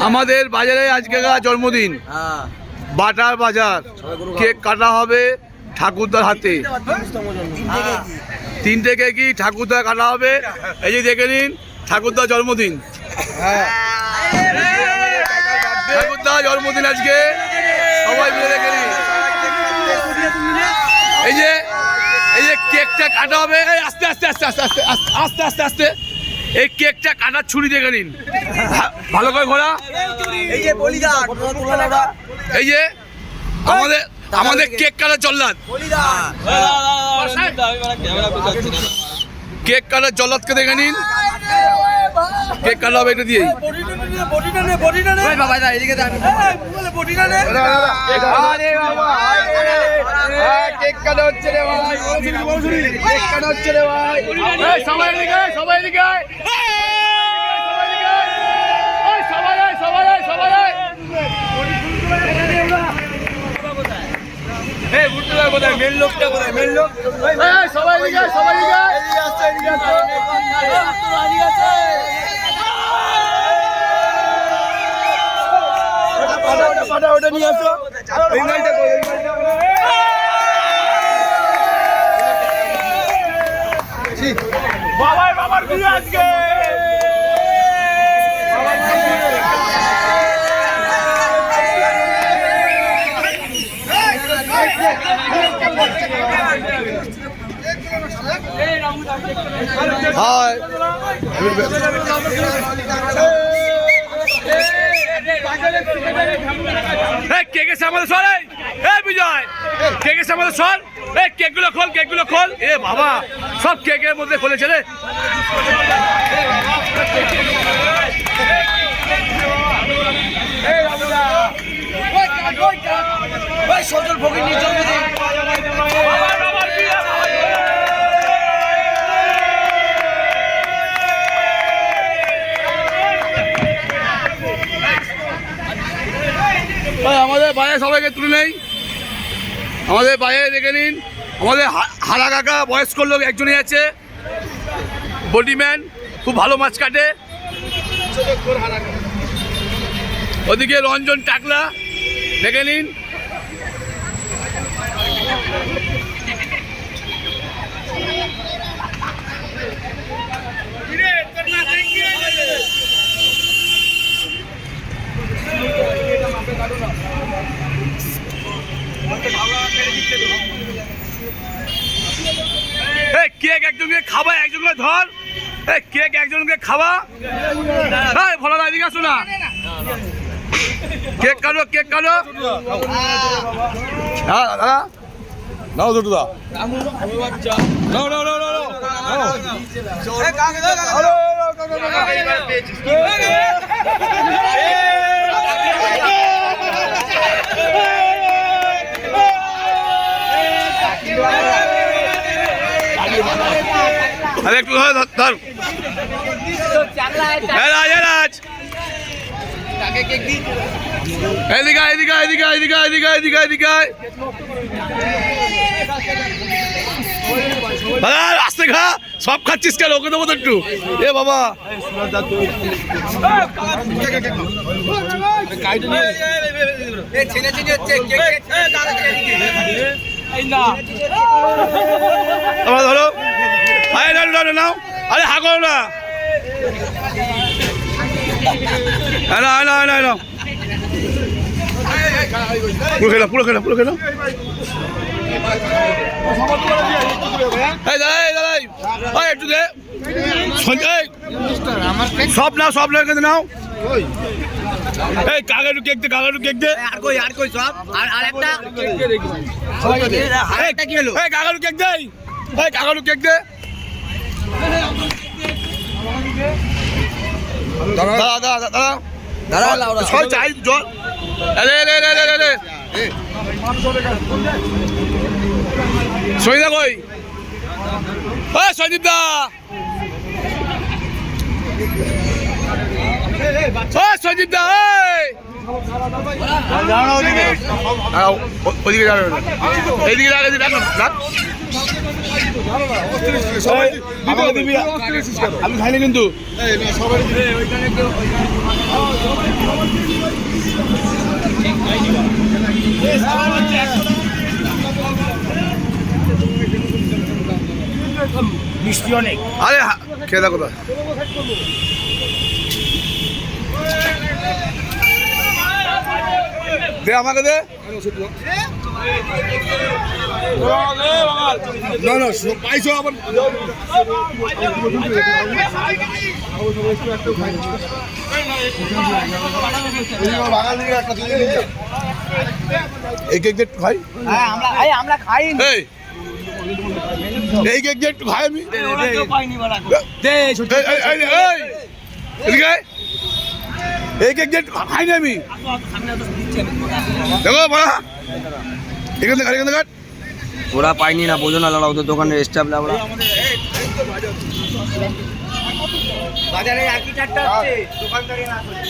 আমাদের বাজারে আজকে জন্মদিন, বাটার বাজার, কেক কাটা হবে ঠাকুরদার হাতে। 3টে কেকই ঠাকুরদার কাটা হবে। এই যে দেখে নিন, ঠাকুরদার জন্মদিন। ঠাকুরদার জন্মদিন আজকে, সবাই মিলে দেখে নিন। এই যে কেকটা কাটা হবে। আস্তে আস্তে আস্তে আস্তে আস্তে আস্তে আস্তে আস্তে এই কেকটা কাটার ছুরি দেখে নিন, ভালো করে ঘোরা। এই যে আমাদের কেক কাটার জল্লাদ, কেক কাটার জল্লাদকে দেখে নিন। কেক কাটা হবে এটা দিয়েই। কেক কাটা হচ্ছে রে ভাই, কেক কাটা হচ্ছে রে ভাই। সবাই এদিকে, সবাই এদিকে, মেন লোকটা কোথায়? মেন লোক সবাই এদিকে, সবাই এদিকে আসছে, এদিকে আসছে। ওটা নিয়ে আসো। বাবার বিয়ে আজকে। কেকের সামনে সর, বিজয় কেকের সামনে সর। কেকগুলো খোল, কেকগুলো খোল। এ বাবা, সব কেকের মধ্যে খুলেছে রে। সজল ভোগের নিচে আমাদের বাইরে সবাইকে তুলে নেই। আমাদের বাইরে দেখে নিন, আমাদের হারা কাকা বয়স্ক লোক একজনই আছে, বডিম্যান, খুব ভালো মাছ কাটে। ওদিকে রঞ্জন টাকলা দেখে নিন। কেক একজনকে খাওয়া, একজনকে ধর। কেক একজনকে খাওয়া, ভালো না, এদিকে আসো না। কেক কাটো, কেক কাটো। হ্যাঁ দাদা, নাও দুটো দা, নাও নাও নাও নাও। আরে একটু ধর ধর। রাজ এদিকে এদিকে এদিকে এদিকে এদিকে এদিকে এদিকে আস্তে খা, সব খাচ্ছিস কেন? ওকে দেবো তো একটু। এ বাবা, ধরো, নাও। আরে হা করো না, পুরো খেলো, পুরো খেলো, পুরো খেলো। একটু দে, সব নাও, সব নাও, কিন্তু নাও। এই কাকাটু কেক দে, কাকাটু কেক দে। আর কই সব, আর একটা কি হলো? এই কাকাটু কেক দে, এই কাকাটু কেক দে। দাদা দাদা দাদা দাদা, সবাই চাই জল। সঞ্জিদা কই? সঞ্জিত দা, সঞ্জিত দা, ওইদিকে যাবে, এইদিকে দেখো। আমাকে দিবি, আমি খাইনি কিন্তু। মিষ্টি অনেক। আরে খেয়ে দেখো তো। দে আমাকে দে। না না পাইছো আবার। এই কেক একটু খাই। আমরা খাই এই কেক একটু খাই আমি। এই কেক খাইনি আমি। দেখো বড়া এখান থেকে এখান থেকে ওরা পাইনি না, বোঝো না লাউড়া, ওদের দোকানের স্টাফ লাউড়া। বাজারে একই চারটা আছে, দোকানদারি না করে।